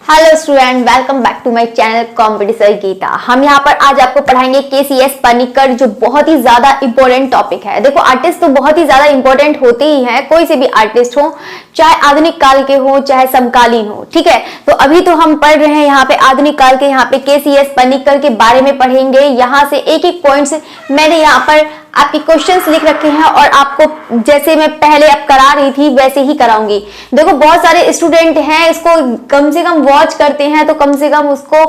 Hello student, welcome back to my channel competition Geeta. हम यहाँ पर आज आपको पढ़ाएंगे केसीएस पनिक्कर, जो बहुत ही ज्यादा इंपॉर्टेंट टॉपिक है। देखो, आर्टिस्ट तो बहुत ही ज्यादा इंपॉर्टेंट होते ही हैं, कोई से भी आर्टिस्ट हो, चाहे आधुनिक काल के हो चाहे समकालीन हो। ठीक है, तो अभी तो हम पढ़ रहे हैं यहाँ पे आधुनिक काल के, यहाँ पे केसीएस पनिक्कर के बारे में पढ़ेंगे। यहाँ से एक एक पॉइंट्स मैंने यहाँ पर आपके क्वेश्चंस लिख रखे हैं और आपको जैसे मैं पहले अब करा रही थी वैसे ही कराऊंगी। देखो, बहुत सारे स्टूडेंट हैं, इसको कम से कम वॉच करते हैं, तो कम से कम उसको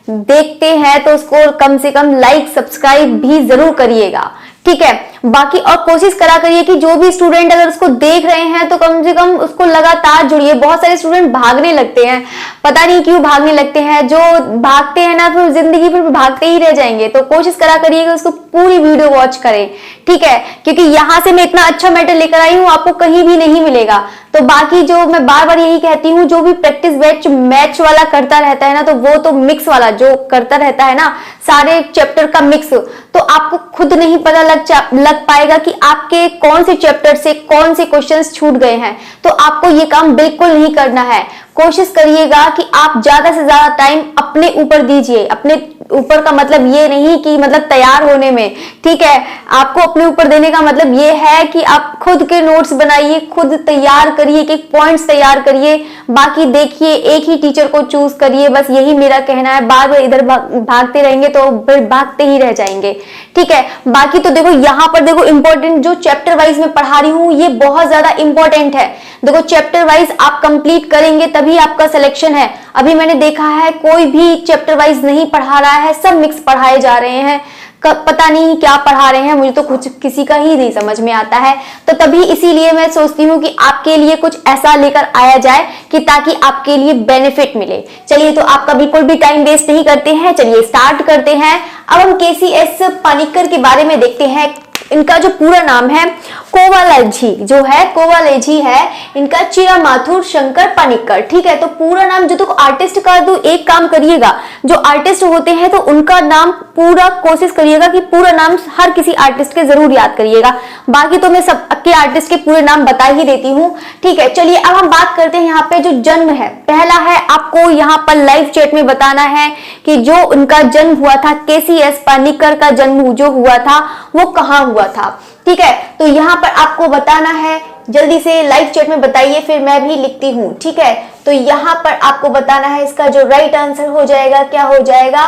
देखते हैं, तो उसको कम से कम लाइक सब्सक्राइब भी जरूर करिएगा। ठीक है, बाकी और कोशिश करा करिए कि जो भी स्टूडेंट अगर उसको देख रहे हैं तो कम से कम उसको लगातार जुड़िए। बहुत सारे स्टूडेंट भागने लगते हैं, पता नहीं क्यों भागने लगते हैं। जो भागते हैं ना, फिर जिंदगी भर भागते ही रह जाएंगे। तो कोशिश करा करिए कि उसको पूरी वीडियो वॉच करें। ठीक है, क्योंकि यहाँ से मैं इतना अच्छा मैटर लेकर आई हूँ, आपको कहीं भी नहीं मिलेगा। तो बाकी जो मैं बार बार यही कहती हूँ, जो भी प्रैक्टिस बैच मैच वाला करता रहता है ना, तो वो तो मिक्स वाला जो करता रहता है ना, सारे चैप्टर का मिक्स, तो आपको खुद नहीं पता लग पाएगा कि आपके कौन से चैप्टर से कौन से क्वेश्चंस छूट गए हैं। तो आपको ये काम बिल्कुल नहीं करना है। कोशिश करिएगा कि आप ज्यादा से ज्यादा टाइम अपने ऊपर दीजिए। अपने ऊपर का मतलब ये नहीं कि मतलब तैयार होने में, ठीक है, आपको अपने ऊपर देने का मतलब ये है कि आप खुद के नोट्स बनाइए, खुद तैयार करिए, एक पॉइंट्स तैयार करिए। बाकी देखिए, एक ही टीचर को चूज करिए, बस यही मेरा कहना है। बार बार इधर भागते रहेंगे तो फिर भागते ही रह जाएंगे। ठीक है, बाकी तो देखो, यहाँ पर देखो इंपॉर्टेंट जो चैप्टर वाइज में पढ़ा रही हूँ, ये बहुत ज्यादा इंपॉर्टेंट है। देखो, चैप्टर वाइज आप कंप्लीट करेंगे तभी आपका सिलेक्शन है। अभी मैंने देखा है कोई भी चैप्टर वाइज नहीं पढ़ा रहा है, सब मिक्स पढ़ाए जा रहे हैं। पता नहीं क्या पढ़ा रहे हैं, मुझे तो कुछ किसी का ही नहीं समझ में आता है। तो तभी इसीलिए मैं सोचती हूँ कि आपके लिए कुछ ऐसा लेकर आया जाए कि ताकि आपके लिए बेनिफिट मिले। चलिए, तो आपका बिल्कुल भी टाइम वेस्ट नहीं करते हैं, चलिए स्टार्ट करते हैं। अब हम केसीएस पनिक्कर के बारे में देखते हैं। इनका जो पूरा नाम है कोवालाजी, जो है कोवालेजी है, इनका चिरामाथुर शंकर पनिक्कर। ठीक है, तो पूरा नाम जो तो आर्टिस्ट का, तो एक काम करिएगा, जो आर्टिस्ट होते हैं तो उनका नाम पूरा कोशिश करिएगा कि पूरा नाम हर किसी आर्टिस्ट के जरूर याद करिएगा। बाकी तो मैं सबके आर्टिस्ट के पूरे नाम बता ही देती हूँ। ठीक है, चलिए अब हम बात करते हैं यहाँ पे जो जन्म है। पहला है, आपको यहाँ पर लाइव चैट में बताना है कि जो उनका जन्म हुआ था, केसीएस पनिक्कर का जन्म जो हुआ था वो कहाँ हुआ था। ठीक है, तो यहाँ पर आपको बताना है, जल्दी से लाइव चैट में बताइए, फिर मैं भी लिखती हूँ। ठीक है, तो यहाँ पर आपको बताना है, इसका जो राइट आंसर हो जाएगा, क्या हो जाएगा,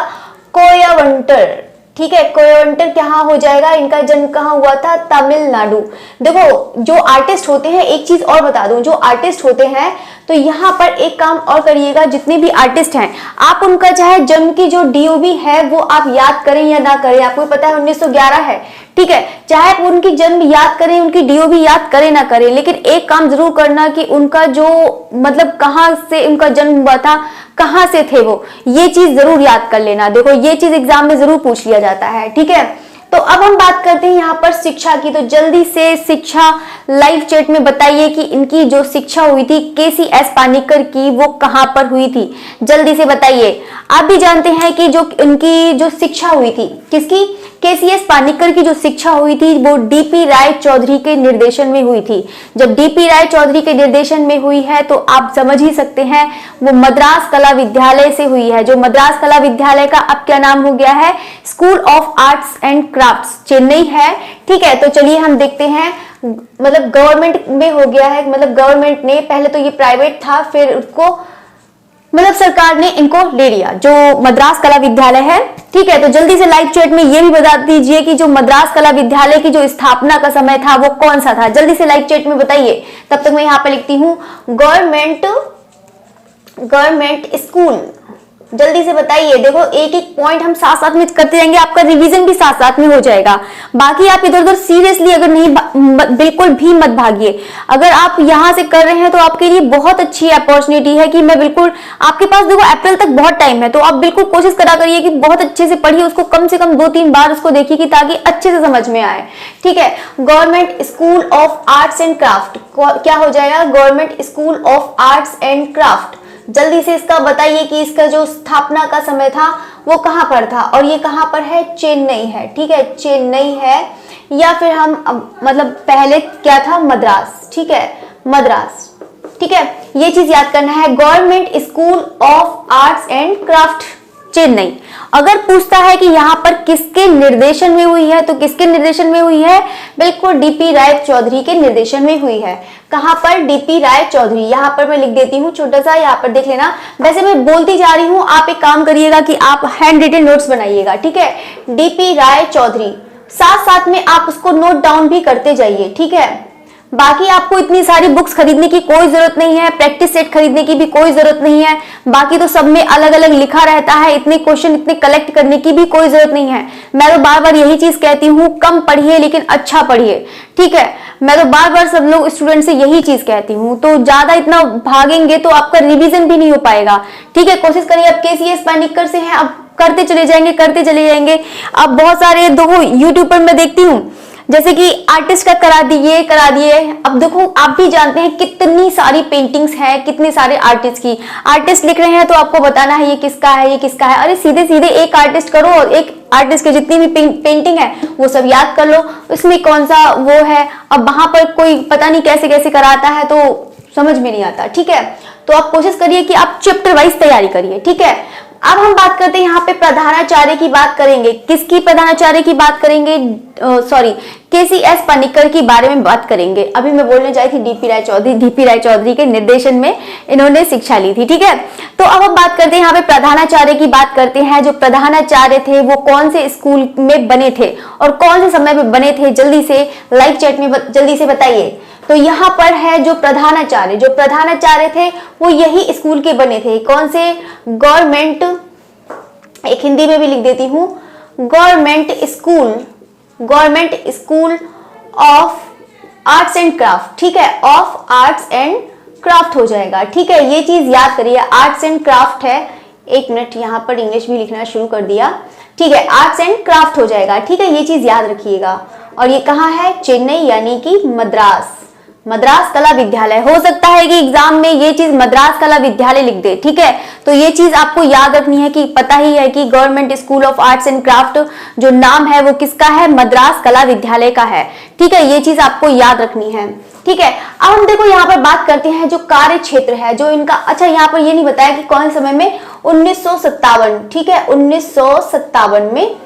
कोयवंटर। ठीक है, कोयवंटर कहाँ हो जाएगा, इनका जन्म कहाँ हुआ था, तमिलनाडु। देखो, जो आर्टिस्ट होते हैं, एक चीज और बता दूं, जो आर्टिस्ट होते हैं तो यहाँ पर एक काम और करिएगा, जितने भी आर्टिस्ट हैं आप उनका चाहे जन्म की जो डीओबी है वो आप याद करें या ना करें। आपको पता है 1911 है। ठीक है, चाहे आप उनकी जन्म याद करें, उनकी डीओबी याद करें ना करें, लेकिन एक काम जरूर करना कि उनका जो मतलब कहाँ से उनका जन्म हुआ था, कहाँ से थे वो, ये चीज जरूर याद कर लेना। देखो, ये चीज एग्जाम में जरूर पूछ लिया जाता है। ठीक है, तो अब हम बात करते हैं यहाँ पर शिक्षा की। तो जल्दी से शिक्षा लाइव चैट में बताइए कि इनकी जो शिक्षा हुई थी केसीएस पनिक्कर की, वो कहाँ पर हुई थी, जल्दी से बताइए। आप भी जानते हैं कि जो इनकी जो शिक्षा हुई थी, किसकी, केसीएस पनिक्कर की जो शिक्षा हुई थी वो डीपी राय चौधरी के निर्देशन में हुई थी। जब डीपी राय चौधरी के निर्देशन में हुई है तो आप समझ ही सकते हैं वो मद्रास कला विद्यालय से हुई है। जो मद्रास कला विद्यालय का अब क्या नाम हो गया है, school of arts and crafts, Chennai है। ठीक है, तो चलिए हम देखते हैं, मतलब गवर्नमेंट में हो गया है, मतलब गवर्नमेंट ने, पहले तो ये प्राइवेट था, फिर उसको मतलब सरकार ने इनको ले लिया, जो मद्रास कला विद्यालय है। ठीक है, तो जल्दी से लाइव चैट में ये भी बता दीजिए कि जो मद्रास कला विद्यालय की जो स्थापना का समय था वो कौन सा था, जल्दी से लाइव चैट में बताइए। तब तक मैं यहाँ पे लिखती हूँ गवर्नमेंट स्कूल, जल्दी से बताइए। देखो, एक एक पॉइंट हम साथ साथ में करते जाएंगे, आपका रिवीजन भी साथ साथ में हो जाएगा। बाकी आप इधर उधर सीरियसली अगर नहीं, बिल्कुल भी मत भागिए। अगर आप यहाँ से कर रहे हैं तो आपके लिए बहुत अच्छी अपॉर्चुनिटी है कि मैं बिल्कुल आपके पास, देखो अप्रैल तक बहुत टाइम है, तो आप बिल्कुल कोशिश करा करिए कि बहुत अच्छे से पढ़िए, उसको कम से कम 2-3 बार उसको देखिए कि ताकि अच्छे से समझ में आए। ठीक है, government school of arts and craft क्या हो जाएगा, government school of arts and craft. जल्दी से इसका बताइए कि इसका जो स्थापना का समय था वो कहां पर था, और ये कहां पर है, चेन्नई है। ठीक है, चेन्नई है, या फिर हम मतलब पहले क्या था, मद्रास। ठीक है, मद्रास। ठीक है, ये चीज याद करना है। Government school of arts and craft Chennai. अगर पूछता है कि यहाँ पर किसके निर्देशन में हुई है, तो किसके निर्देशन में हुई है? बिल्कुल डीपी राय चौधरी के निर्देशन में हुई है। कहां पर? डीपी राय चौधरी। यहाँ पर मैं लिख देती हूँ छोटा सा, यहाँ पर देख लेना। वैसे मैं बोलती जा रही हूँ, आप एक काम करिएगा कि आप हैंड रिटन नोट्स बनाइएगा, ठीक है। डीपी राय चौधरी, साथ साथ में आप उसको नोट डाउन भी करते जाइए, ठीक है। बाकी आपको इतनी सारी बुक्स खरीदने की कोई जरूरत नहीं है, प्रैक्टिस सेट खरीदने की भी कोई जरूरत नहीं है। बाकी तो सब में अलग अलग लिखा रहता है, इतने क्वेश्चन इतने कलेक्ट करने की भी कोई जरूरत नहीं है। मैं तो बार बार यही चीज कहती हूँ, कम पढ़िए लेकिन अच्छा पढ़िए, ठीक है। मैं तो बार बार सब लोग स्टूडेंट से यही चीज कहती हूँ। तो ज्यादा इतना भागेंगे तो आपका रिविजन भी नहीं हो पाएगा, ठीक है। कोशिश करिए, अब केसीएस पैनिकर से हैं, अब करते चले जाएंगे करते चले जाएंगे। अब बहुत सारे देखो यूट्यूब पर मैं देखती हूँ, जैसे कि आर्टिस्ट का करा दिए। अब देखो आप भी जानते हैं कितनी सारी पेंटिंग्स हैं, कितने सारे आर्टिस्ट की। आर्टिस्ट लिख रहे हैं तो आपको बताना है ये किसका है, ये किसका है। अरे सीधे सीधे एक आर्टिस्ट करो और एक आर्टिस्ट के जितनी भी पेंटिंग है वो सब याद कर लो, उसमें कौन सा वो है। अब वहां पर कोई पता नहीं कैसे कैसे कराता है तो समझ में नहीं आता, ठीक है। तो आप कोशिश करिए कि आप चैप्टर वाइज तैयारी करिए, ठीक है। अब हम बात करते हैं यहाँ पे प्रधानाचार्य की बात करेंगे। किसकी प्रधानाचार्य की बात करेंगे? सॉरी, केसीएस पनिक्कर की बारे में बात करेंगे। अभी मैं बोलने जाई थी डीपी राय चौधरी के निर्देशन में इन्होंने शिक्षा ली थी, ठीक है। तो अब हम बात करते हैं यहाँ पे प्रधानाचार्य की बात करते हैं। जो प्रधानाचार्य थे वो कौन से स्कूल में बने थे और कौन से समय में बने थे, जल्दी से लाइव चैट में जल्दी से बताइए। तो यहाँ पर है जो प्रधानाचार्य थे वो यही स्कूल के बने थे। कौन से? गवर्नमेंट, एक हिंदी में भी लिख देती हूँ, government school of arts and craft, ठीक है। ऑफ आर्ट्स एंड क्राफ्ट हो जाएगा, ठीक है। ये चीज याद करिए, आर्ट्स एंड क्राफ्ट है। एक मिनट, यहाँ पर इंग्लिश भी लिखना शुरू कर दिया, ठीक है। आर्ट्स एंड क्राफ्ट हो जाएगा, ठीक है। ये चीज याद रखिएगा। और ये कहाँ है? चेन्नई, यानी कि मद्रास कला विद्यालय। हो सकता है कि एग्जाम में ये चीज मद्रास कला विद्यालय लिख दे, ठीक है। तो ये चीज आपको याद रखनी है कि पता ही है कि government school of arts and craft जो नाम है वो किसका है? मद्रास कला विद्यालय का है, ठीक है। ये चीज आपको याद रखनी है, ठीक है। अब हम देखो यहाँ पर बात करते हैं जो कार्य क्षेत्र है जो इनका। अच्छा, यहाँ पर ये नहीं बताया कि कौन समय में? 1957, ठीक है। 1957 में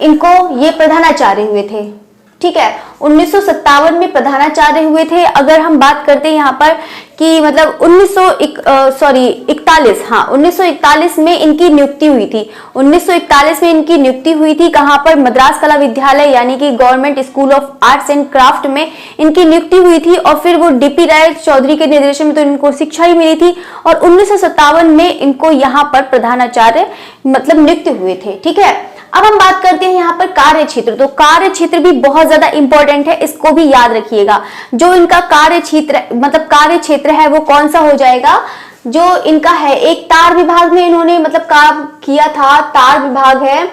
इनको ये प्रधानाचार्य हुए थे, ठीक है। 1957 में प्रधानाचार्य हुए थे। अगर हम बात करते हैं यहाँ पर कि मतलब 1941 में इनकी नियुक्ति हुई थी। 1941 में इनकी नियुक्ति हुई थी। कहाँ पर? मद्रास कला विद्यालय, यानी कि government school of arts and craft में इनकी नियुक्ति हुई थी। और फिर वो डीपी राय चौधरी के निर्देशन में तो इनको शिक्षा ही मिली थी। और 1957 में इनको यहाँ पर प्रधानाचार्य मतलब नियुक्त हुए थे, ठीक है। अब हम बात करते हैं यहाँ पर कार्य क्षेत्र। तो कार्य क्षेत्र भी बहुत ज्यादा इंपॉर्टेंट है, इसको भी याद रखिएगा। जो इनका कार्य क्षेत्र है वो कौन सा हो जाएगा? जो इनका है, एक तार विभाग में इन्होंने मतलब काम किया था, तार विभाग है।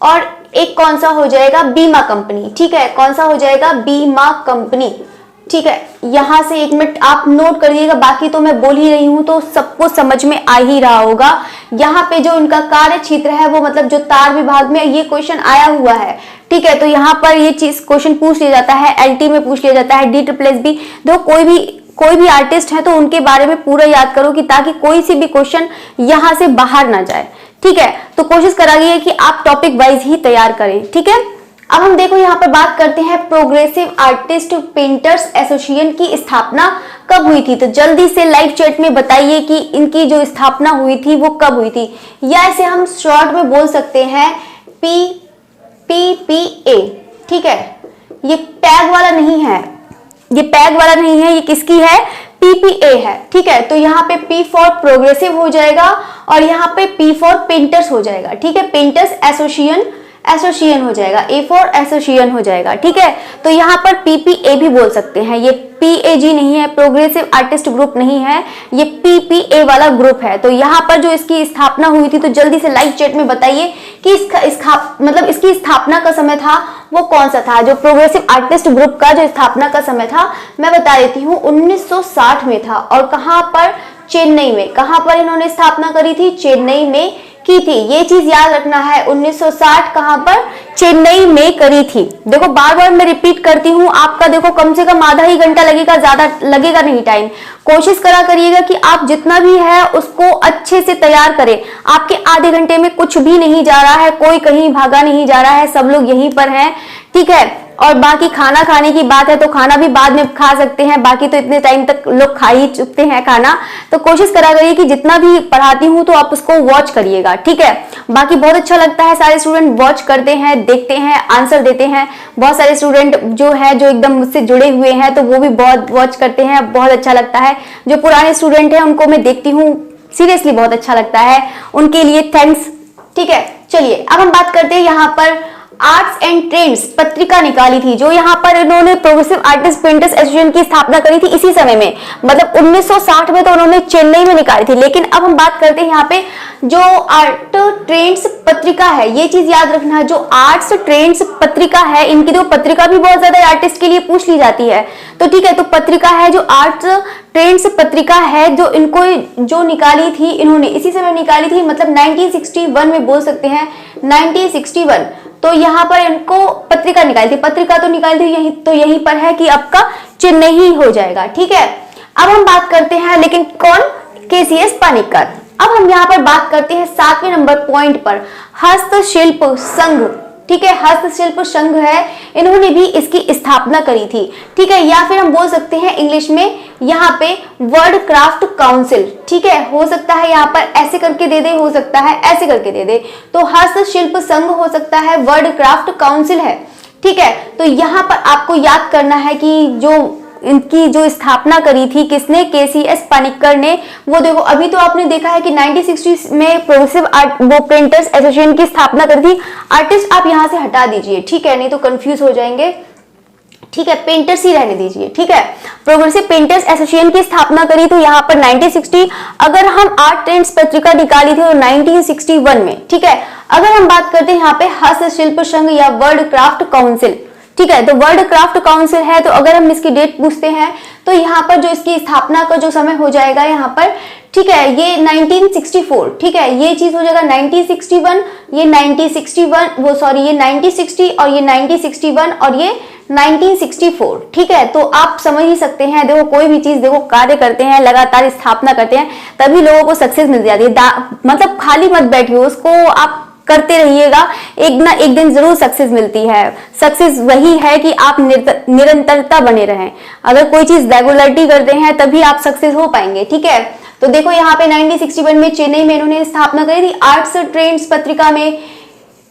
और एक कौन सा हो जाएगा? बीमा कंपनी, ठीक है। कौन सा हो जाएगा? बीमा कंपनी, ठीक है। यहां से एक मिनट आप नोट करिएगा, बाकी तो मैं बोल ही रही हूं तो सबको समझ में आ ही रहा होगा। यहाँ पे जो इनका कार्य क्षेत्र है वो मतलब जो तार विभाग में ये क्वेश्चन आया हुआ है, ठीक है। तो यहाँ पर ये चीज क्वेश्चन पूछ लिया जाता है, एलटी में पूछ लिया जाता है, DSSB। दो कोई भी आर्टिस्ट है तो उनके बारे में पूरा याद करो कि ताकि कोई सी भी क्वेश्चन यहाँ से बाहर ना जाए, ठीक है। तो कोशिश कराइए कि आप टॉपिक वाइज ही तैयार करें, ठीक है। अब हम देखो यहाँ पर बात करते हैं प्रोग्रेसिव आर्टिस्ट पेंटर्स एसोसिएशन की स्थापना कब हुई थी। तो जल्दी से लाइव चैट में बताइए कि इनकी जो स्थापना हुई थी वो कब हुई थी, या इसे हम शॉर्ट में बोल सकते हैं PPA, ठीक है। ये टैग वाला नहीं है, ये किसकी है? PPA है, ठीक है। तो यहाँ पे P फॉर प्रोग्रेसिव हो जाएगा और यहाँ पे P फॉर पेंटर्स हो जाएगा, ठीक है। पेंटर्स एसोसिएशन हो जाएगा, A फॉर एसोसिएशन हो जाएगा, ठीक है। तो यहाँ पर PPA भी बोल सकते हैं, ये PAG नहीं है, प्रोग्रेसिव आर्टिस्ट ग्रुप नहीं है, ये PPA वाला ग्रुप है। तो यहाँ पर जो इसकी स्थापना हुई थी, तो जल्दी से लाइव चैट में बताइए कि इसकी स्थापना का समय था वो कौन सा था। जो प्रोग्रेसिव आर्टिस्ट ग्रुप का जो स्थापना का समय था मैं बता देती हूँ, 1960 में था। और कहाँ पर? चेन्नई में। कहाँ पर इन्होंने स्थापना करी थी? चेन्नई में की थी। ये चीज याद रखना है, 1960 कहां पर? चेन्नई में करी थी। देखो बार बार मैं रिपीट करती हूँ, आपका देखो कम से कम आधा ही घंटा लगेगा, ज्यादा लगेगा नहीं टाइम। कोशिश करा करिएगा कि आप जितना भी है उसको अच्छे से तैयार करें। आपके आधे घंटे में कुछ भी नहीं जा रहा है, कोई कहीं भागा नहीं जा रहा है, सब लोग यहीं पर हैं, ठीक है। और बाकी खाना खाने की बात है तो खाना भी बाद में खा सकते हैं, बाकी तो इतने टाइम तक लोग खा ही चुकते हैं खाना। तो कोशिश करा करिए कि जितना भी पढ़ाती हूँ तो आप उसको वॉच करिएगा, ठीक है। बाकी बहुत अच्छा लगता है, सारे स्टूडेंट वॉच करते हैं, देखते हैं, आंसर देते हैं। बहुत सारे स्टूडेंट जो है जो एकदम मुझसे जुड़े हुए हैं तो वो भी बहुत वॉच करते हैं, बहुत अच्छा लगता है। जो पुराने स्टूडेंट हैं उनको मैं देखती हूँ, सीरियसली बहुत अच्छा लगता है, उनके लिए थैंक्स, ठीक है। चलिए अब हम बात करते हैं यहाँ पर आर्ट्स एंड ट्रेंड्स पत्रिका निकाली थी, जो यहाँ पर इन्होंने प्रोग्रेसिव आर्टिस्ट पेंटर्स एसोसिएशन की स्थापना करी थी इसी समय में, मतलब 1960 में तो उन्होंने चेन्नई में निकाली थी। लेकिन अब हम बात करते हैं यहाँ पे जो आर्ट ट्रेंड्स पत्रिका है, ये चीज याद रखना, जो आर्ट्स ट्रेंड्स पत्रिका है, इनकी तो पत्रिका भी बहुत ज्यादा आर्टिस्ट के लिए पूछ ली जाती है, तो ठीक है। तो पत्रिका है जो आर्ट्स ट्रेंड्स पत्रिका है, जो इनको जो निकाली थी इन्होंने इसी समय निकाली थी, मतलब 1961 में बोल सकते हैं, 1961। तो यहाँ पर इनको पत्रिका निकाली थी, पत्रिका तो निकाली थी यहीं, तो यहीं पर है कि आपका चेन्नई ही हो जाएगा, ठीक है। अब हम बात करते हैं, लेकिन कौन, केसीएस पानिक्कर। अब हम यहाँ पर बात करते हैं 7वें नंबर पॉइंट पर, हस्तशिल्प संघ, ठीक है। हस्तशिल्प संघ है, इन्होंने भी इसकी स्थापना करी थी, ठीक है। या फिर हम बोल सकते हैं इंग्लिश में यहाँ पे वर्ल्ड क्राफ्ट काउंसिल, ठीक है। हो सकता है यहाँ पर ऐसे करके दे दे, हो सकता है ऐसे करके दे दे, तो हस्तशिल्प संघ हो सकता है, वर्ल्ड क्राफ्ट काउंसिल है, ठीक है। तो यहाँ पर आपको याद करना है कि जो इनकी जो स्थापना करी थी किसने, केसीएस पानिक्कर ने। वो देखो अभी तो आपने देखा है कि 1960 में प्रोग्रेसिव आर्ट वो पेंटर्स एसोसिएशन की स्थापना करी थी। आर्टिस्ट आप यहां से हटा दीजिए, ठीक है, नहीं तो कंफ्यूज हो जाएंगे, ठीक है। पेंटर्स ही रहने दीजिए, ठीक है। प्रोग्रेसिव पेंटर्स एसोसिएशन की स्थापना करी तो यहाँ पर 1960, अगर हम आर्ट ट्रेंड्स पत्रिका निकाली थी तो 1961 में, ठीक है। अगर हम बात करते हैं यहाँ पे हस्तशिल्प संघ या वर्ल्ड क्राफ्ट काउंसिल, ठीक है, तो वर्ल्ड क्राफ्ट काउंसिल है, तो अगर हम इसकी डेट पूछते हैं तो यहाँ पर जो इसकी स्थापना का जो समय हो जाएगा यहाँ पर, ठीक है, ये 1964, ठीक है, ये चीज हो जाएगा 1961, ये 1961 वो सॉरी ये 1960 और ये 1961 और ये 1964, ठीक है। तो आप समझ ही सकते हैं, देखो कोई भी चीज देखो कार्य करते हैं, लगातार स्थापना करते हैं, तभी लोगों को सक्सेस मिल जाती है। मतलब खाली मत बैठिए, उसको आप करते रहिएगा, एक ना एक दिन जरूर सक्सेस मिलती है। सक्सेस वही है कि आप निरंतरता बने रहें। अगर कोई चीज रेगुलरिटी करते हैं तभी आप सक्सेस हो पाएंगे, ठीक है। तो देखो यहाँ पे 1961 में चेन्नई में इन्होंने स्थापना करी थी, आर्ट्स ट्रेंड्स पत्रिका में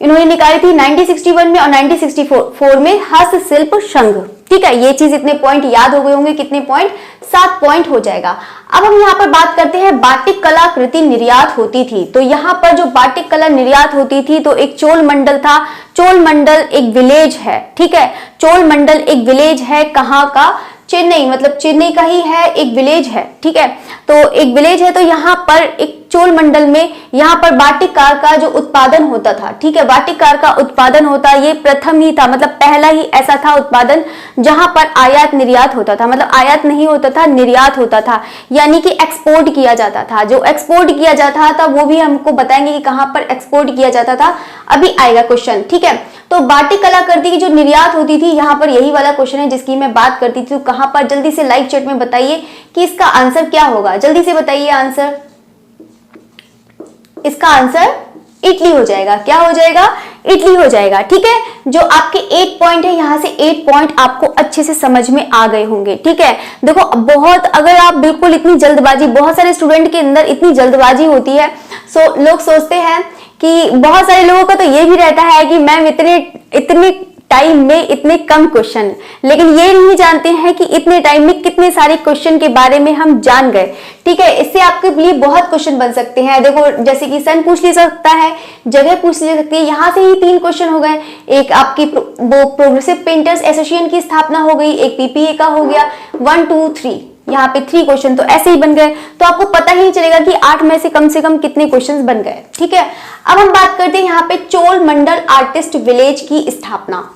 इन्होंने निकाली थी 1961 में, और 1964 में हस्तशिल्प संघ, ठीक है। ये चीज इतने पॉइंट याद हो गए होंगे, कितने पॉइंट, 7 पॉइंट हो जाएगा। अब हम यहाँ पर बात करते हैं बाटिक कलाकृति निर्यात होती थी, तो यहाँ पर जो बाटिक कला निर्यात होती थी तो एक चोल मंडल था, चोल मंडल एक विलेज है, ठीक है। चोल मंडल एक विलेज है, कहाँ का, चेन्नई, मतलब चेन्नई का ही है, एक विलेज है, ठीक है। तो एक विलेज है, तो यहाँ पर एक चोल मंडल में यहाँ पर बाटिक कार का जो उत्पादन होता था, ठीक है, बाटिक कार का उत्पादन होता, ये प्रथम ही था, मतलब पहला ही ऐसा था उत्पादन जहां पर आयात निर्यात होता था, मतलब आयात नहीं होता था, निर्यात होता था, यानी कि एक्सपोर्ट किया जाता था। जो एक्सपोर्ट किया जाता था वो भी हमको बताएंगे कि कहां पर एक्सपोर्ट किया जाता था, अभी आएगा क्वेश्चन, ठीक है। तो बाटिक कलाकृति की जो निर्यात होती थी, यहाँ पर यही वाला क्वेश्चन है जिसकी मैं बात करती थी, तो कहां पर, जल्दी से लाइव चैट में बताइए कि इसका आंसर क्या होगा, जल्दी से बताइए आंसर। इसका आंसर इटली हो जाएगा, क्या हो जाएगा, इटली हो जाएगा, ठीक है। जो आपके 8 पॉइंट है, यहां से 8 पॉइंट आपको अच्छे से समझ में आ गए होंगे, ठीक है। देखो बहुत, अगर आप बिल्कुल इतनी जल्दबाजी, बहुत सारे स्टूडेंट के अंदर इतनी जल्दबाजी होती है, लोग सोचते हैं कि, बहुत सारे लोगों का तो ये भी रहता है कि मैम इतने टाइम में इतने कम क्वेश्चन, लेकिन ये नहीं जानते हैं कि इतने टाइम में कितने सारे क्वेश्चन के बारे में हम जान गए, ठीक है। इससे आपके लिए बहुत क्वेश्चन बन सकते हैं। देखो जैसे कि सन पूछ ले सकता है, जगह पूछ ले सकती है, यहाँ से ही 3 क्वेश्चन हो गए। एक आपकी वो प्रोग्रेसिव पेंटर्स एसोसिएशन की स्थापना हो गई, एक पीपीए का हो गया, 1 2 3, यहाँ पे 3 क्वेश्चन तो ऐसे ही बन गए। तो आपको पता ही चलेगा कि 8 में से कम कितने क्वेश्चंस बन गए, ठीक है। अब हम बात करते हैं यहाँ पे चोल मंडल आर्टिस्ट विलेज की स्थापना,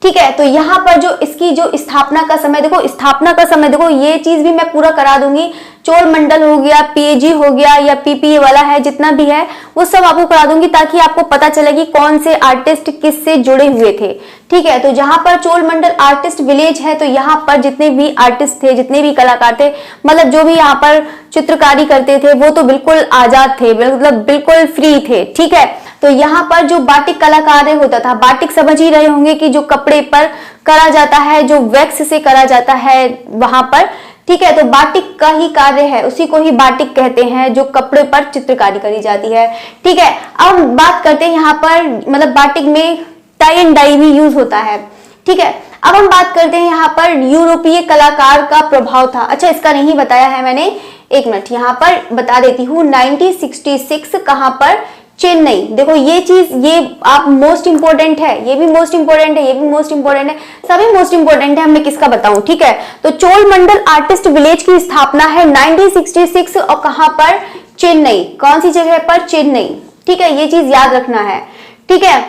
ठीक है, तो यहाँ पर जो इसकी जो स्थापना का समय देखो, स्थापना का समय देखो, ये चीज भी मैं पूरा करा दूंगी। चोल मंडल हो गया, पीएजी हो गया या पीपीए वाला है, जितना भी है वो सब आपको करा दूंगी ताकि आपको पता चले कि कौन से आर्टिस्ट किससे जुड़े हुए थे। ठीक है, तो जहां पर चोल मंडल आर्टिस्ट विलेज है, तो यहाँ पर जितने भी आर्टिस्ट थे, जितने भी कलाकार थे, मतलब जो भी यहाँ पर चित्रकारी करते थे, वो तो बिल्कुल आजाद थे, मतलब बिल्कुल फ्री थे। ठीक है, तो यहाँ पर जो बाटिक कलाकार होता था, बाटिक समझ ही रहे होंगे कि जो कपड़े पर करा जाता है, जो वैक्स से करा जाता है वहां पर। ठीक है, तो बाटिक का ही कार्य है, उसी को ही बाटिक कहते हैं, जो कपड़े पर चित्रकारी करी जाती है। ठीक है, अब हम बात करते हैं यहाँ पर, मतलब बाटिक में टाई एंड डाई भी यूज होता है। ठीक है, अब हम बात करते हैं यहाँ पर यूरोपीय कलाकार का प्रभाव था। अच्छा, इसका नहीं बताया है मैंने, एक मिनट यहाँ पर बता देती हूँ। 1966 कहां पर? चेन्नई। देखो ये चीज, ये आप मोस्ट इंपोर्टेंट है, ये भी मोस्ट इंपोर्टेंट है, ये भी मोस्ट इंपोर्टेंट है, सभी मोस्ट इंपोर्टेंट है। मैं किसका बताऊं? ठीक है, तो चोल मंडल आर्टिस्ट विलेज की स्थापना है 1966 और कहां पर? चेन्नई। कौन सी जगह पर? चेन्नई। ठीक है, ये चीज याद रखना है। ठीक है,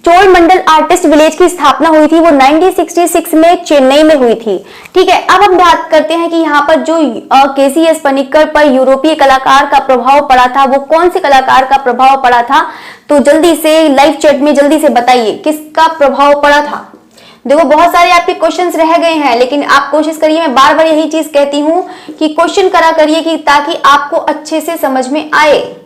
चोल मंडल आर्टिस्ट विलेज की स्थापना हुई थी वो 1966 में चेन्नई में हुई थी। ठीक है, अब हम बात करते हैं कि यहाँ पर जो केसीएस पनिक्कर पर यूरोपीय कलाकार का प्रभाव पड़ा था, वो कौन से कलाकार का प्रभाव पड़ा था? तो जल्दी से लाइव चैट में जल्दी से बताइए किसका प्रभाव पड़ा था। देखो बहुत सारे आपके क्वेश्चंस रह गए हैं, लेकिन आप कोशिश करिए, मैं बार बार यही चीज कहती हूँ कि क्वेश्चन करा करिए कि ताकि आपको अच्छे से समझ में आए।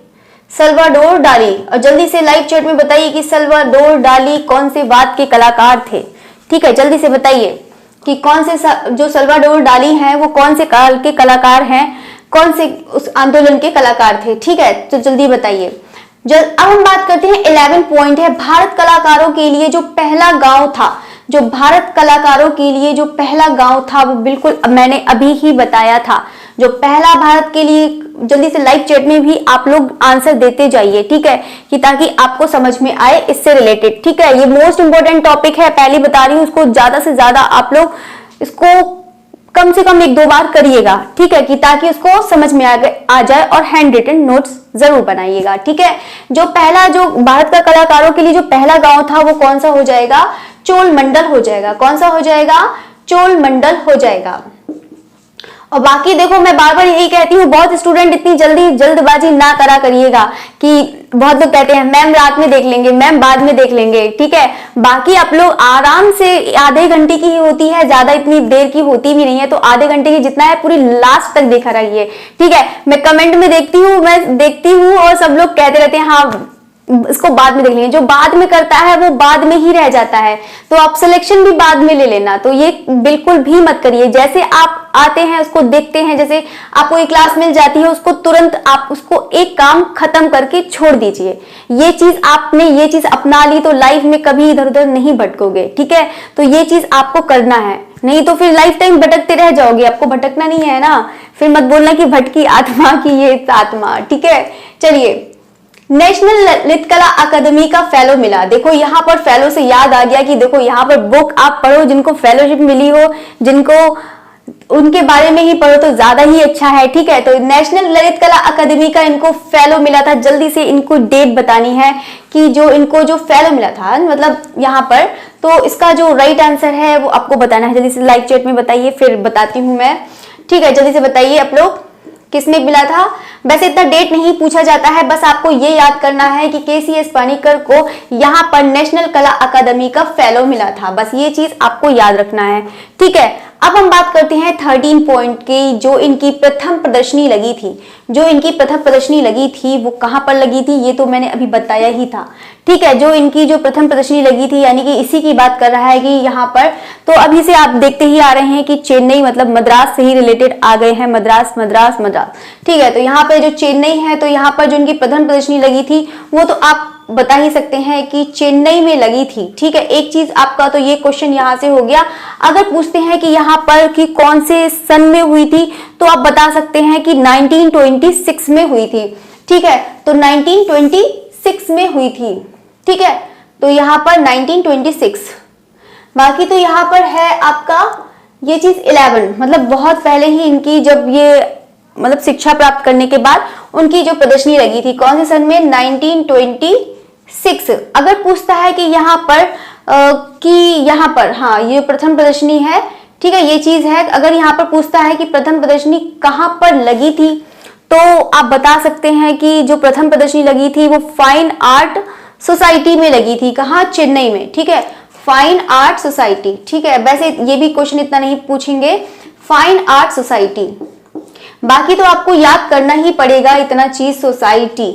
सल्वाडोर डाली, और जल्दी से लाइव चैट में बताइए कि सल्वाडोर डाली कौन से वाद के कलाकार थे। ठीक है, जल्दी से बताइए कि कौन से जो सल्वाडोर डाली हैं वो कौन से काल के कलाकार हैं, कौन से उस आंदोलन के कलाकार थे। ठीक है, तो जल्दी बताइए। अब हम बात करते हैं 11 पॉइंट है, भारत कलाकारों के लिए जो पहला गांव था, जो भारत कलाकारों के लिए जो पहला गांव था वो बिल्कुल मैंने अभी ही बताया था, जो पहला भारत के लिए। जल्दी से लाइव चैट में भी आप लोग आंसर देते जाइए। ठीक है, कि ताकि आपको समझ में आए इससे रिलेटेड। ठीक है, ये मोस्ट इंपोर्टेंट टॉपिक है, पहले बता रही हूँ, इसको ज्यादा से ज्यादा आप लोग इसको कम से कम 1-2 बार करिएगा। ठीक है, कि ताकि उसको समझ में आ जाए, और हैंड रिटन नोट्स जरूर बनाइएगा। ठीक है, जो पहला, जो भारत का कलाकारों के लिए जो पहला गांव था वो कौन सा हो जाएगा? चोल मंडल हो जाएगा। कौन सा हो जाएगा? चोल मंडल हो जाएगा। और बाकी देखो मैं बार बार यही कहती हूँ, बहुत स्टूडेंट इतनी जल्दबाजी ना करा करिएगा कि बहुत लोग कहते हैं मैम रात में देख लेंगे, मैम बाद में देख लेंगे। ठीक है, बाकी आप लोग आराम से, आधे घंटे की ही होती है, ज्यादा इतनी देर की होती भी नहीं है, तो आधे घंटे की जितना है पूरी लास्ट तक देखा रहिए। ठीक है, मैं कमेंट में देखती हूँ और सब लोग कहते रहते हैं हाँ इसको बाद में देख लेंगे। जो बाद में करता है वो बाद में ही रह जाता है, तो आप सिलेक्शन भी बाद में ले लेना। तो ये बिल्कुल भी मत करिए। जैसे आप आते हैं उसको देखते हैं, जैसे आपको एक क्लास मिल जाती है, उसको तुरंत आप उसको एक काम खत्म करके छोड़ दीजिए। ये चीज आपने ये चीज अपना ली तो लाइफ में कभी इधर उधर नहीं भटकोगे। ठीक है, तो ये चीज आपको करना है, नहीं तो फिर लाइफ टाइम भटकते रह जाओगे। आपको भटकना नहीं है ना, फिर मत बोलना कि भटकी आत्मा की ये आत्मा। ठीक है, चलिए, नेशनल ललित कला अकादमी का फेलो मिला। देखो यहाँ पर फेलो से याद आ गया कि देखो यहाँ पर बुक आप पढ़ो, जिनको फेलोशिप मिली हो, जिनको उनके बारे में ही पढ़ो तो ज्यादा ही अच्छा है। ठीक है, तो नेशनल ललित कला अकादमी का इनको फेलो मिला था। जल्दी से इनको डेट बतानी है कि जो इनको जो फेलो मिला था, मतलब यहाँ पर, तो इसका जो राइट आंसर है वो आपको बताना है। जल्दी से लाइव चैट में बताइए, फिर बताती हूँ मैं। ठीक है, जल्दी से बताइए आप लोग किसने मिला था। वैसे इतना डेट नहीं पूछा जाता है, बस आपको ये याद करना है कि केसीएस पानिक्कर को यहाँ पर नेशनल कला अकादमी का फेलो मिला था। बस ये चीज आपको याद रखना है। ठीक है, अब हम बात करते हैं 13 पॉइंट की, जो इनकी प्रथम प्रदर्शनी लगी थी। जो इनकी प्रथम प्रदर्शनी लगी थी वो कहां पर लगी थी, ये तो मैंने अभी बताया ही था। ठीक है, जो इनकी जो प्रथम प्रदर्शनी लगी थी, यानी कि इसी की बात कर रहा है कि यहाँ पर, तो अभी से आप देखते ही आ रहे हैं कि चेन्नई मतलब मद्रास से ही रिलेटेड आ गए हैं। मद्रास मद्रास मद्रास। ठीक है, तो यहाँ पे जो चेन्नई है, तो यहाँ पर जो इनकी प्रथम प्रदर्शनी लगी थी वो तो आप बता ही सकते हैं कि चेन्नई में लगी थी। ठीक है, एक चीज आपका तो ये क्वेश्चन यहाँ से हो गया। अगर पूछते हैं कि यहाँ पर कि कौन से सन में हुई थी, तो आप बता सकते हैं कि 1926 में हुई थी। ठीक है, तो 1926 में हुई थी। ठीक है, तो यहाँ पर 1926। बाकी तो यहाँ पर है आपका ये चीज 11, मतलब बहुत पहले ही इनकी, जब ये मतलब शिक्षा प्राप्त करने के बाद उनकी जो प्रदर्शनी लगी थी, कौन से सन में? 1926। अगर पूछता है कि यहाँ पर कि यहाँ पर, हाँ ये प्रथम प्रदर्शनी है, ठीक है, ये चीज है। अगर यहाँ पर पूछता है कि प्रथम प्रदर्शनी कहाँ पर लगी थी, तो आप बता सकते हैं कि जो प्रथम प्रदर्शनी लगी थी वो फाइन आर्ट सोसाइटी में लगी थी। कहाँ? चेन्नई में, ठीक है, फाइन आर्ट सोसाइटी, ठीक है। वैसे ये भी क्वेश्चन इतना नहीं पूछेंगे, फाइन आर्ट सोसाइटी, बाकी तो आपको याद करना ही पड़ेगा इतना चीज। सोसाइटी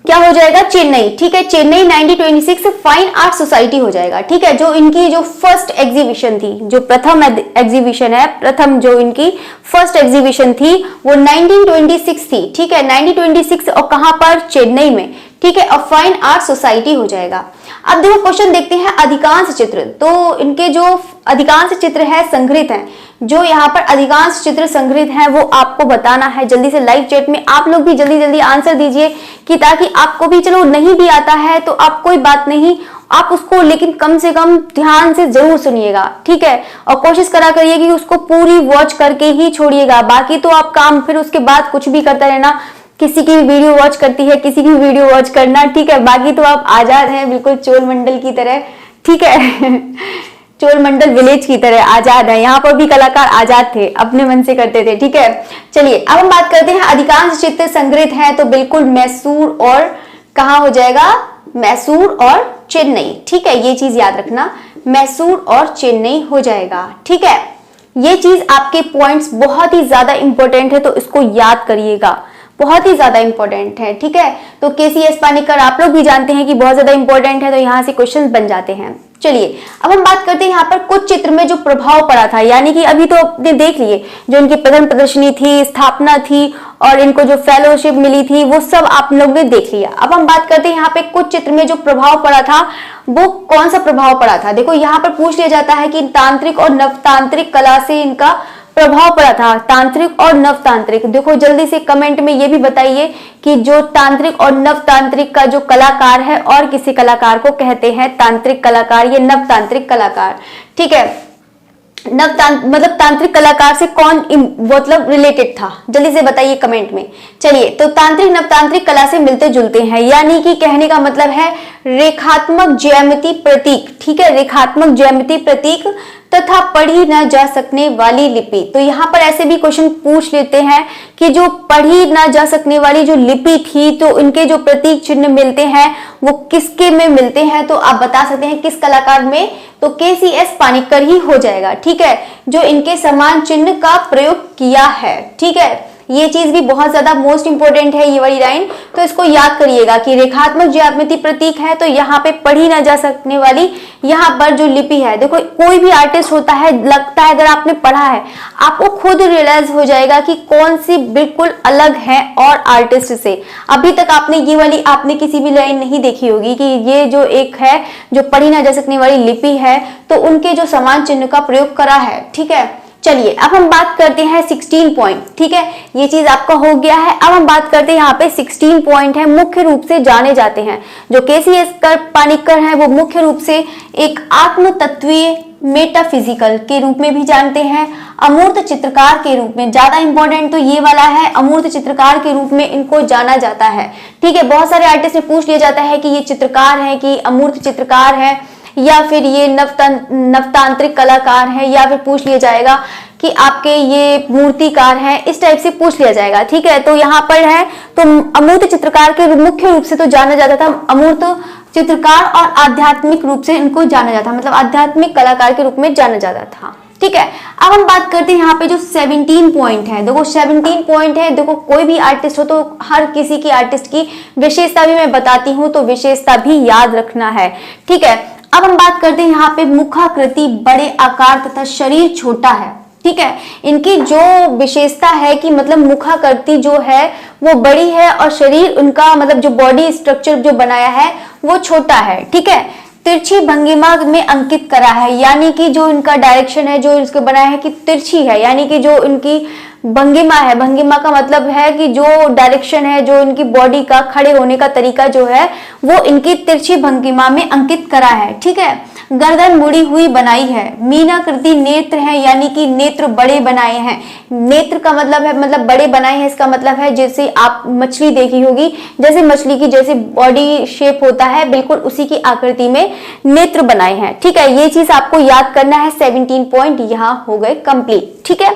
क्या हो जाएगा? चेन्नई, ठीक है, चेन्नई 1926 फाइन आर्ट सोसाइटी हो जाएगा, ठीक है। जो इनकी जो फर्स्ट एग्जीबिशन थी, जो प्रथम एग्जीबिशन है, प्रथम जो इनकी फर्स्ट एग्जीबिशन थी वो 1926 थी, ठीक है, 1926, और कहां पर? चेन्नई में, ठीक है, और फाइन आर्ट सोसाइटी हो जाएगा। अब देखो क्वेश्चन देखते हैं, अधिकांश चित्र, तो इनके जो अधिकांश चित्र है संग्रहित हैं, जो यहाँ पर अधिकांश चित्र संग्रहित हैं वो आपको बताना है। जल्दी से लाइव चैट में आप लोग भी जल्दी जल्दी आंसर दीजिए, कि ताकि आपको भी, चलो नहीं भी आता है तो आप कोई बात नहीं, आप उसको लेकिन कम से कम ध्यान से जरूर सुनिएगा, ठीक है, और कोशिश करा करिए कि उसको पूरी वॉच करके ही छोड़िएगा। बाकी तो आप काम फिर उसके बाद कुछ भी करता रहना, किसी की वीडियो वॉच करती है, किसी की वीडियो वॉच करना, ठीक है, बाकी तो आप आजाद हैं, बिल्कुल चोल मंडल की तरह, ठीक है चोल मंडल विलेज की तरह आजाद है। यहाँ पर भी कलाकार आजाद थे, अपने मन से करते थे, ठीक है। चलिए अब हम बात करते हैं, अधिकांश चित्र संग्रहित हैं, तो बिल्कुल मैसूर और कहाँ हो जाएगा? मैसूर और चेन्नई, ठीक है, ये चीज याद रखना, मैसूर और चेन्नई हो जाएगा, ठीक है। ये चीज आपके पॉइंट्स बहुत ही ज्यादा इंपॉर्टेंट है, तो इसको याद करिएगा, बहुत ही ज्यादा इंपॉर्टेंट है, ठीक है। तो केसीएस पानिक्कर आप लोग भी जानते हैं कि बहुत ज्यादा इंपॉर्टेंट है, तो यहाँ से क्वेश्चन बन जाते हैं। चलिए अब हम बात करते हैं यहाँ पर कुछ चित्र में जो प्रभाव पड़ा था, यानी कि अभी तो आपने देख लिए, जो इनकी प्रथम प्रदर्शनी थी, स्थापना थी, और इनको जो फेलोशिप मिली थी, वो सब आप लोग ने देख लिया। अब हम बात करते हैं यहाँ पे कुछ चित्र में जो प्रभाव पड़ा था, वो कौन सा प्रभाव पड़ा था। देखो यहाँ पर पूछ लिया जाता है कि तांत्रिक और नवतांत्रिक कला से इनका प्रभाव पड़ा था, तांत्रिक और नवतांत्रिक। देखो जल्दी से कमेंट में ये भी बताइए कि जो तांत्रिक और नवतांत्रिक का जो कलाकार है, और किसी कलाकार को कहते हैं तांत्रिक कलाकार, ये नवतांत्रिक कलाकार, ठीक है। मतलब तांत्रिक कलाकार से कौन मतलब रिलेटेड था, जल्दी से बताइए कमेंट में। चलिए, तो तांत्रिक नवतांत्रिक कला से मिलते जुलते हैं, यानी कि कहने का मतलब है रेखात्मक ज्यामिति प्रतीक, ठीक है, रेखात्मक ज्यामिति प्रतीक तथा पढ़ी न जा सकने वाली लिपि। तो यहाँ पर ऐसे भी क्वेश्चन पूछ लेते हैं कि जो पढ़ी न जा सकने वाली जो लिपि थी, तो इनके जो प्रतीक चिन्ह मिलते हैं वो किसके में मिलते हैं, तो आप बता सकते हैं किस कलाकार में, तो केसीएस पानिक्कर ही हो जाएगा, ठीक है, जो इनके समान चिन्ह का प्रयोग किया है, ठीक है। ये चीज भी बहुत ज्यादा मोस्ट इंपोर्टेंट है, ये वाली लाइन, तो इसको याद करिएगा कि रेखात्मक ज्यामिति प्रतीक है, तो यहाँ पे पढ़ी ना जा सकने वाली यहाँ पर जो लिपि है। देखो कोई भी आर्टिस्ट होता है, लगता है अगर आपने पढ़ा है, आपको खुद रियलाइज हो जाएगा कि कौन सी बिल्कुल अलग है और आर्टिस्ट से। अभी तक आपने ये वाली आपने किसी भी लाइन नहीं देखी होगी कि ये जो एक है जो पढ़ी ना जा सकने वाली लिपि है, तो उनके जो समान चिन्ह का प्रयोग करा है, ठीक है। चलिए अब हम बात करते हैं 16 पॉइंट, ठीक है, ये चीज आपका हो गया है। अब हम बात करते हैं यहाँ पे 16 पॉइंट है, मुख्य रूप से जाने जाते हैं। जो केसीएस पानिक्कर है वो मुख्य रूप से एक आत्म तत्वीय मेटाफिजिकल के रूप में भी जानते हैं, अमूर्त चित्रकार के रूप में, ज्यादा इंपॉर्टेंट तो ये वाला है, अमूर्त चित्रकार के रूप में इनको जाना जाता है, ठीक है। बहुत सारे आर्टिस्ट से पूछ लिया जाता है कि ये चित्रकार है कि अमूर्त चित्रकार है, या फिर ये नवतांत्रिक कलाकार है, या फिर पूछ लिया जाएगा कि आपके ये मूर्तिकार हैं, इस टाइप से पूछ लिया जाएगा, ठीक है। तो यहाँ पर है तो अमूर्त चित्रकार के मुख्य रूप से तो जाना जाता था, अमूर्त चित्रकार, और आध्यात्मिक रूप से इनको जाना जाता, मतलब आध्यात्मिक कलाकार के रूप में जाना जाता था, ठीक है। अब हम बात करते हैं यहाँ पे जो 17 पॉइंट है। देखो 17 पॉइंट है, देखो कोई भी आर्टिस्ट हो तो हर किसी की आर्टिस्ट की विशेषता भी मैं बताती हूँ, तो विशेषता भी याद रखना है, ठीक है। अब हम बात करते हैं यहाँ पे मुखाकृति बड़े आकार तथा शरीर छोटा है, ठीक है। इनकी जो विशेषता है कि मतलब मुखाकृति जो है वो बड़ी है, और शरीर उनका मतलब जो बॉडी स्ट्रक्चर जो बनाया है वो छोटा है, ठीक है। तिरछी भंगिमा में अंकित करा है, यानी कि जो इनका डायरेक्शन है जो इसको बनाया है कि तिरछी है, यानी कि जो इनकी भंगिमा है, भंगिमा का मतलब है कि जो डायरेक्शन है, जो इनकी बॉडी का खड़े होने का तरीका जो है वो इनकी तिरछी भंगिमा में अंकित करा है, ठीक है। गर्दन मुड़ी हुई बनाई है, मीनाकृति नेत्र है यानी कि नेत्र बड़े बनाए हैं। नेत्र का मतलब है मतलब बड़े बनाए हैं, इसका मतलब है जैसे आप मछली देखी होगी, जैसे मछली की जैसे बॉडी शेप होता है बिल्कुल उसी की आकृति में नेत्र बनाए हैं। ठीक है, ये चीज आपको याद करना है। 17 पॉइंट यहाँ हो गए कंप्लीट। ठीक है,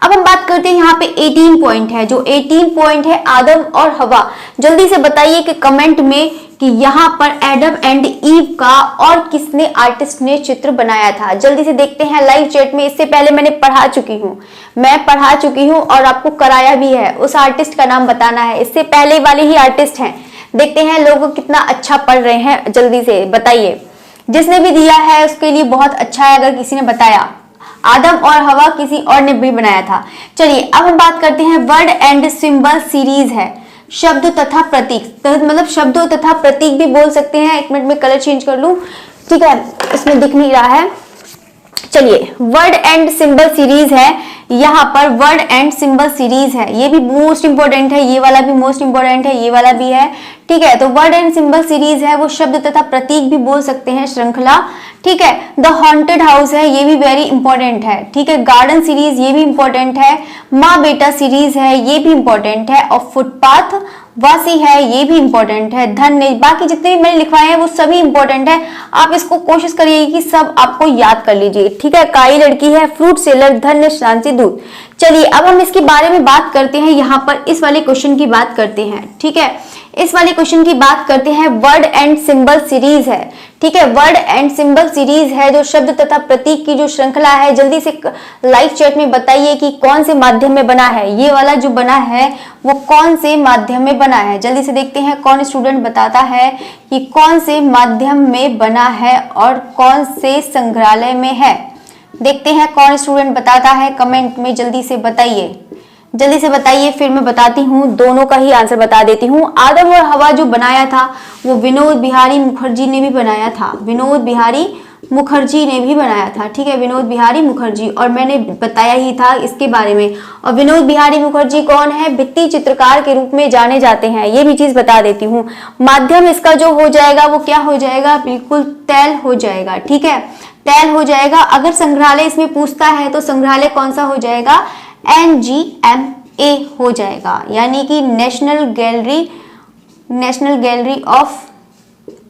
अब हम बात करते हैं यहाँ पे 18 पॉइंट है। जो 18 पॉइंट है आदम और हवा, जल्दी से बताइए कि कमेंट में कि यहाँ पर एडम एंड ईव का और किसने आर्टिस्ट ने चित्र बनाया था। जल्दी से देखते हैं लाइव चैट में। इससे पहले मैंने पढ़ा चुकी हूँ, मैं पढ़ा चुकी हूँ और आपको कराया भी है। उस आर्टिस्ट का नाम बताना है, इससे पहले वाले ही आर्टिस्ट हैं। देखते हैं लोग कितना अच्छा पढ़ रहे हैं, जल्दी से बताइए। जिसने भी दिया है उसके लिए बहुत अच्छा है, अगर किसी ने बताया। आदम और हवा किसी और ने भी बनाया था। चलिए अब हम बात करते हैं वर्ड एंड सिंबल सीरीज है, शब्द तथा प्रतीक, मतलब शब्दों तथा प्रतीक भी बोल सकते हैं। एक मिनट में कलर चेंज कर लूं। ठीक है, इसमें दिख नहीं रहा है। चलिए वर्ड एंड सिंबल सीरीज है, यहाँ पर वर्ड एंड सिंबल सीरीज है, ये भी मोस्ट इंपोर्टेंट है, ये वाला भी मोस्ट इंपोर्टेंट है, ये वाला भी है। ठीक है, तो वर्ड एंड सिंबल सीरीज है, वो शब्द तथा प्रतीक भी बोल सकते हैं, श्रृंखला। ठीक है, द हॉन्टेड हाउस है, ये भी वेरी इंपॉर्टेंट है। ठीक है, गार्डन सीरीज ये भी इंपॉर्टेंट है, माँ बेटा सीरीज है, ये भी इंपॉर्टेंट है, और फुटपाथ वासी है, ये भी इंपॉर्टेंट है। धन्य, बाकी जितने भी मैंने लिखवाए हैं वो सभी इंपॉर्टेंट है। आप इसको कोशिश करिए कि सब आपको याद कर लीजिए। ठीक है, काई लड़की है, फ्रूट सेलर, धन्य, शांति दूत। चलिए अब हम इसके बारे में बात करते हैं, यहाँ पर इस वाले क्वेश्चन की बात करते हैं। ठीक है, इस वाले क्वेश्चन की बात करते हैं, वर्ड एंड सिंबल सीरीज है। ठीक है, वर्ड एंड सिंबल सीरीज है जो शब्द तथा प्रतीक की जो श्रृंखला है। जल्दी से लाइव चैट में बताइए कि कौन से माध्यम में बना है, ये वाला जो बना है वो कौन से माध्यम में बना है। जल्दी से देखते हैं कौन स्टूडेंट बताता है कि कौन से माध्यम में बना है और कौन से संग्रहालय में है। देखते हैं कौन स्टूडेंट बताता है, कमेंट में जल्दी से बताइए, जल्दी से बताइए, फिर मैं बताती हूँ, दोनों का ही आंसर बता देती हूँ। आदम और हवा जो बनाया था वो विनोद बिहारी मुखर्जी ने भी बनाया था, विनोद बिहारी मुखर्जी ने भी बनाया था। ठीक है, विनोद बिहारी मुखर्जी, और मैंने बताया ही था इसके बारे में। और विनोद बिहारी मुखर्जी कौन है, भित्ति चित्रकार के रूप में जाने जाते हैं, ये भी चीज बता देती हूँ। माध्यम इसका जो हो जाएगा वो क्या हो जाएगा, बिल्कुल तैल हो जाएगा। ठीक है, तैल हो जाएगा। अगर संग्रहालय इसमें पूछता है तो संग्रहालय कौन सा हो जाएगा, NGMA हो जाएगा, यानी कि national gallery of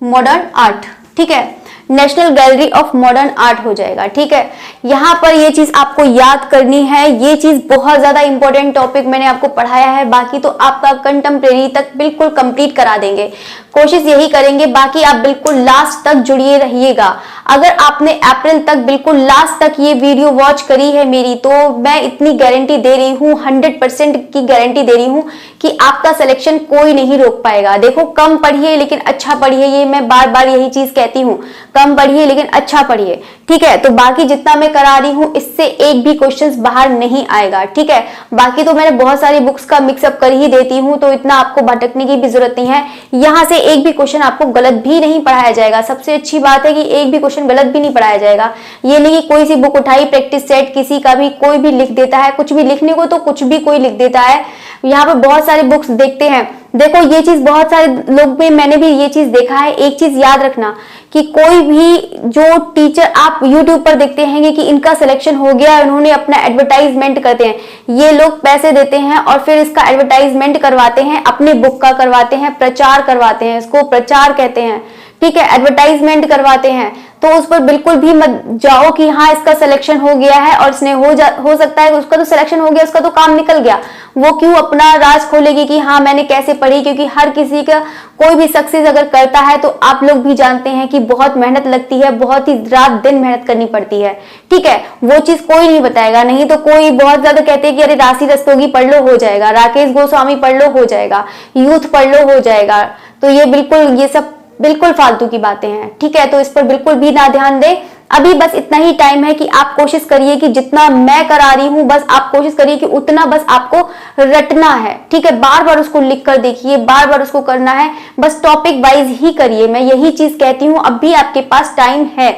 modern art. ठीक है, national gallery of modern art हो जाएगा। ठीक है, यहाँ पर ये चीज आपको याद करनी है, ये चीज बहुत ज्यादा इंपॉर्टेंट टॉपिक मैंने आपको पढ़ाया है। बाकी तो आपका कंटेम्प्रेरी तक बिल्कुल कंप्लीट करा देंगे, कोशिश यही करेंगे। बाकी आप बिल्कुल लास्ट तक जुड़िए रहिएगा। अगर आपने अप्रैल तक बिल्कुल लास्ट तक ये वीडियो वॉच करी है मेरी, तो मैं इतनी गारंटी दे रही हूँ, 100% की गारंटी दे रही हूँ कि आपका सिलेक्शन कोई नहीं रोक पाएगा। देखो, कम पढ़िए लेकिन अच्छा पढ़िए, ये मैं बार बार यही चीज कहती हूँ, कम पढ़िए लेकिन अच्छा पढ़िए। ठीक है, तो बाकी जितना मैं करा रही हूँ इससे एक भी क्वेश्चंस बाहर नहीं आएगा। ठीक है, बाकी तो मैंने बहुत सारी बुक्स का मिक्सअप कर ही देती हूँ, तो इतना आपको भटकने की भी जरूरत नहीं है। यहाँ से एक भी क्वेश्चन आपको गलत भी नहीं पढ़ाया जाएगा। सबसे अच्छी बात है कि एक भी क्वेश्चन गलत भी नहीं पढ़ाया जाएगा। ये नहीं कि कोई सी बुक उठाई, प्रैक्टिस सेट किसी का भी कोई भी लिख देता है, कुछ भी लिखने को तो कुछ भी कोई लिख देता है। यहाँ पे बहुत सारी बुक्स देखते हैं, देखो ये चीज बहुत सारे लोग में मैंने भी ये चीज देखा है। एक चीज याद रखना कि कोई भी जो टीचर आप YouTube पर देखते हैं कि इनका सिलेक्शन हो गया, उन्होंने अपना एडवर्टाइजमेंट करते हैं, ये लोग पैसे देते हैं और फिर इसका एडवर्टाइजमेंट करवाते हैं, अपने बुक का करवाते हैं, प्रचार करवाते हैं, इसको प्रचार कहते हैं। ठीक है, एडवर्टाइजमेंट करवाते हैं, तो उस पर बिल्कुल भी मत जाओ कि हाँ इसका सिलेक्शन हो गया है और इसने हो सकता है उसका तो सिलेक्शन हो गया, उसका तो काम निकल गया, वो क्यों अपना राज खोलेगी कि हाँ मैंने कैसे पढ़ी। क्योंकि हर किसी का कोई भी सक्सेस अगर करता है तो आप लोग भी जानते हैं कि बहुत मेहनत लगती है, बहुत ही रात दिन मेहनत करनी पड़ती है। ठीक है, वो चीज कोई नहीं बताएगा। नहीं तो कोई बहुत ज्यादा कहते हैं कि अरे राशि रस्तोगी पढ़ लो हो जाएगा, राकेश गोस्वामी पढ़ लो हो जाएगा, यूथ पढ़ लो हो जाएगा, तो ये बिल्कुल ये सब बिल्कुल फालतू की बातें हैं। ठीक है, तो इस पर बिल्कुल भी ना ध्यान दें। अभी बस इतना ही टाइम है कि आप कोशिश करिए कि जितना मैं करा रही हूं बस आप कोशिश करिए कि उतना बस आपको रटना है। ठीक है, बार बार उसको लिख कर देखिए, बार बार उसको करना है, बस टॉपिक वाइज ही करिए। मैं यही चीज कहती हूँ। अब भी आपके पास टाइम है,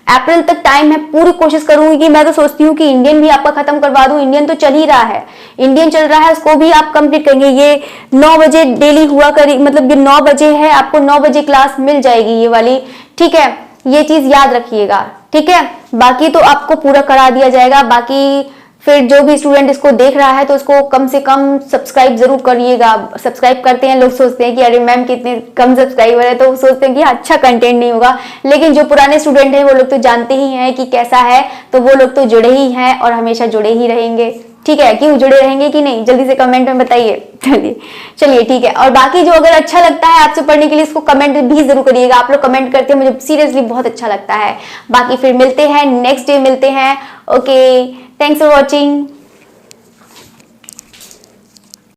अप्रैल तक टाइम है। पूरी कोशिश करूंगी कि मैं तो सोचती हूँ कि इंडियन भी आपका खत्म करवा दूं। इंडियन तो चल ही रहा है, इंडियन चल रहा है, उसको भी आप कंप्लीट करेंगे। ये 9 बजे डेली हुआ करी, मतलब ये 9 बजे है, आपको 9 बजे क्लास मिल जाएगी ये वाली। ठीक है, ये चीज याद रखिएगा, ठीक है। बाकी तो आपको पूरा करा दिया जाएगा। बाकी फिर जो भी स्टूडेंट इसको देख रहा है तो उसको कम से कम सब्सक्राइब जरूर करिएगा। सब्सक्राइब करते हैं लोग सोचते हैं कि अरे मैम कितने कम सब्सक्राइबर है, तो सोचते हैं कि अच्छा कंटेंट नहीं होगा, लेकिन जो पुराने स्टूडेंट हैं वो लोग तो जानते ही हैं कि कैसा है, तो वो लोग तो जुड़े ही हैं और हमेशा जुड़े ही रहेंगे, ठीक है। क्यों जुड़े रहेंगे कि नहीं, जल्दी से कमेंट में बताइए। चलिए ठीक है। और बाकी जो अगर अच्छा लगता है आपसे पढ़ने के लिए, इसको कमेंट भी जरूर करिएगा। आप लोग कमेंट करते हैं, मुझे सीरियसली बहुत अच्छा लगता है। बाकी फिर मिलते हैं नेक्स्ट डे, मिलते हैं। Okay, thanks for watching.